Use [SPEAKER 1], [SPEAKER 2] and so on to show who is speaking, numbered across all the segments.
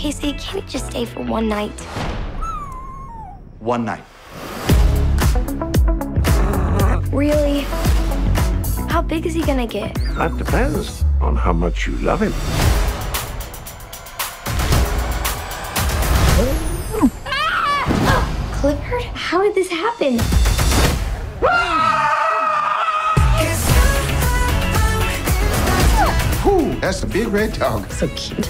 [SPEAKER 1] Casey, can't he just stay for one night?
[SPEAKER 2] One night.
[SPEAKER 1] Really? How big is he gonna get?
[SPEAKER 3] That depends on how much you love him.
[SPEAKER 1] Clifford, how did this happen?
[SPEAKER 4] Ooh, that's a big red dog.
[SPEAKER 1] So cute.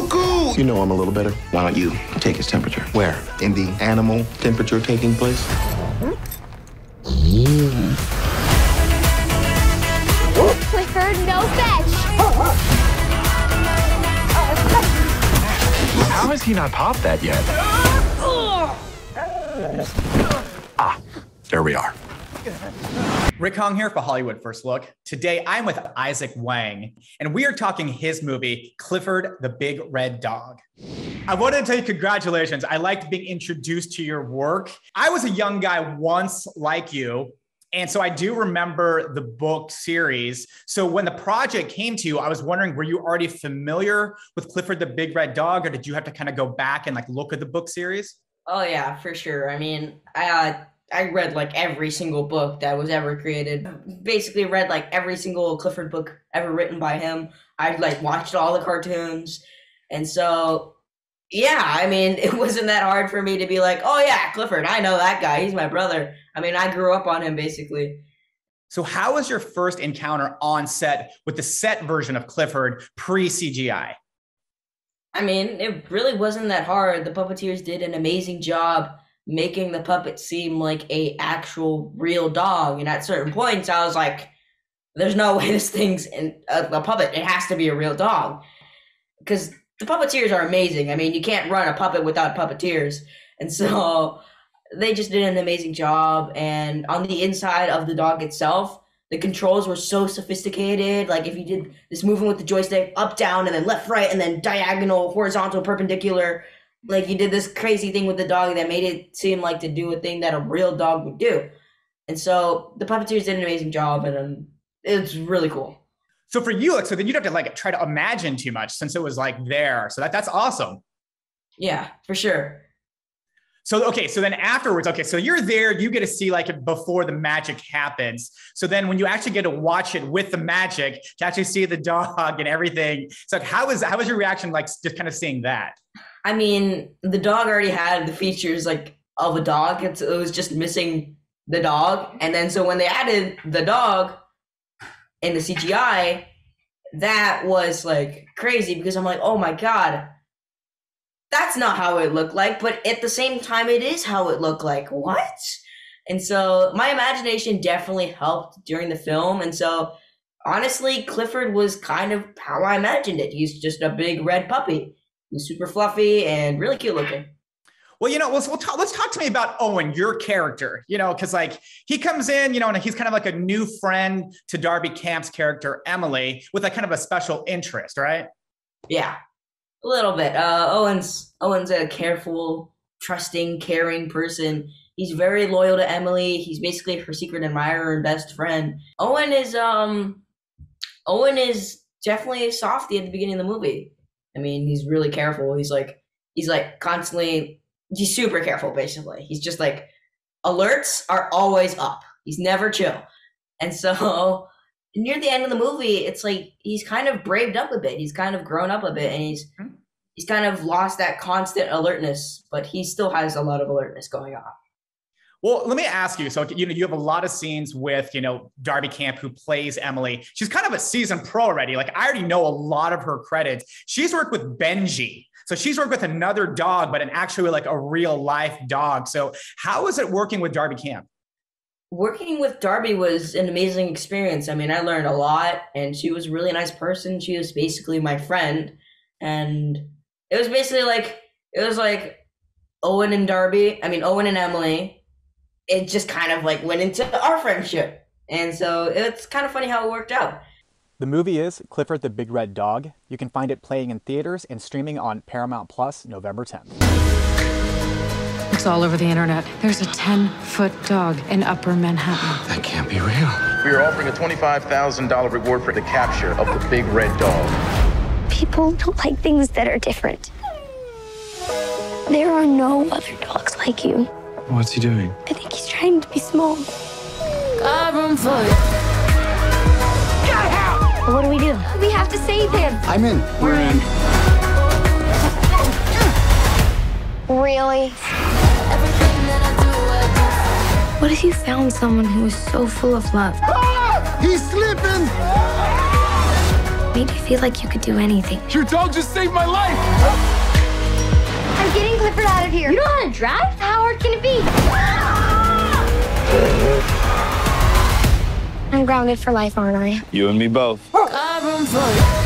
[SPEAKER 4] Cool.
[SPEAKER 5] You know I'm a little better. Why don't you take his temperature? Where? In the animal temperature taking place?
[SPEAKER 1] Clifford, no fetch!
[SPEAKER 6] How has he not popped that yet? Ah, there we are.
[SPEAKER 7] Rick Hong here for Hollywood First Look. Today, I'm with Izaac Wang, and we are talking his movie, Clifford the Big Red Dog. I wanted to tell you congratulations. I liked being introduced to your work. I was a young guy once like you, and so I do remember the book series. So when the project came to you, I was wondering, were you already familiar with Clifford the Big Red Dog, or did you have to kind of go back and like look at the book series?
[SPEAKER 8] Oh yeah, for sure. I mean, I read like every single book that was ever created. Basically read like every single Clifford book ever written by him. I like watched all the cartoons. And so, yeah, I mean, it wasn't that hard for me to be like, oh yeah, Clifford, I know that guy. He's my brother. I mean, I grew up on him basically.
[SPEAKER 7] So how was your first encounter on set with the set version of Clifford pre-CGI?
[SPEAKER 8] I mean, it really wasn't that hard. The puppeteers did an amazing job making the puppet seem like a actual real dog. And at certain points, I was like, there's no way this thing's a puppet. It has to be a real dog. Because the puppeteers are amazing. I mean, you can't run a puppet without puppeteers. And so they just did an amazing job. And on the inside of the dog itself, the controls were so sophisticated. Like if you did this movement with the joystick, up, down, and then left, right, and then diagonal, horizontal, perpendicular, like you did this crazy thing with the dog that made it seem like to do a thing that a real dog would do. And so the puppeteers did an amazing job, and it's really cool.
[SPEAKER 7] So for you, so then you'd have to like try to imagine too much since it was like there. So that's awesome.
[SPEAKER 8] Yeah, for sure.
[SPEAKER 7] So, okay, so then afterwards, okay, so you're there, you get to see like it before the magic happens. So then when you actually get to watch it with the magic, to actually see the dog and everything, it's like, how was your reaction like just kind of seeing that?
[SPEAKER 8] I mean, the dog already had the features like of a dog. It was just missing the dog. And then so when they added the dog in the CGI, that was like crazy because I'm like, oh my God, that's not how it looked like. But at the same time, it is how it looked like. What? And so my imagination definitely helped during the film. And so honestly, Clifford was kind of how I imagined it. He's just a big red puppy. He's super fluffy and really cute looking.
[SPEAKER 7] Well, you know, let's talk to me about Owen, your character, you know, because like he comes in, you know, and he's kind of like a new friend to Darby Camp's character, Emily, with like kind of a special interest, right?
[SPEAKER 8] Yeah, a little bit. Owen's a careful, trusting, caring person. He's very loyal to Emily. He's basically her secret admirer and best friend. Owen is definitely a softie at the beginning of the movie. I mean, he's really careful. He's constantly, he's super careful, basically. He's just like, alerts are always up. He's never chill. And so near the end of the movie, it's like, he's kind of braved up a bit. He's kind of grown up a bit, and he's kind of lost that constant alertness, but he still has a lot of alertness going on.
[SPEAKER 7] Well, let me ask you. So, you know, you have a lot of scenes with, you know, Darby Camp, who plays Emily. She's kind of a seasoned pro already. Like, I already know a lot of her credits. She's worked with Benji. So she's worked with another dog, but actually like a real life dog. So how is it working with Darby Camp?
[SPEAKER 8] Working with Darby was an amazing experience. I mean, I learned a lot, and she was a really nice person. She was basically my friend. And it was basically like, Owen and Emily. It just kind of like went into our friendship. And so it's kind of funny how it worked out.
[SPEAKER 9] The movie is Clifford the Big Red Dog. You can find it playing in theaters and streaming on Paramount Plus November 10th.
[SPEAKER 10] It's all over the internet. There's a 10-foot dog in Upper Manhattan.
[SPEAKER 5] That can't be real.
[SPEAKER 11] We are offering a $25,000 reward for the capture of the Big Red Dog.
[SPEAKER 1] People don't like things that are different. There are no other dogs like you.
[SPEAKER 6] What's he doing?
[SPEAKER 1] I think he's trying to be small.
[SPEAKER 10] Got room for you.
[SPEAKER 1] What do? We have to save him.
[SPEAKER 4] I'm in.
[SPEAKER 7] We're in.
[SPEAKER 1] Really? What if you found someone who was so full of love?
[SPEAKER 4] He's slipping!
[SPEAKER 1] Made you feel like you could do anything.
[SPEAKER 6] Your dog just saved my life!
[SPEAKER 1] I'm getting Clifford out of here. You know how to drive? How hard can it be? I'm grounded for life, aren't I?
[SPEAKER 6] You and me both.
[SPEAKER 10] Got room for you.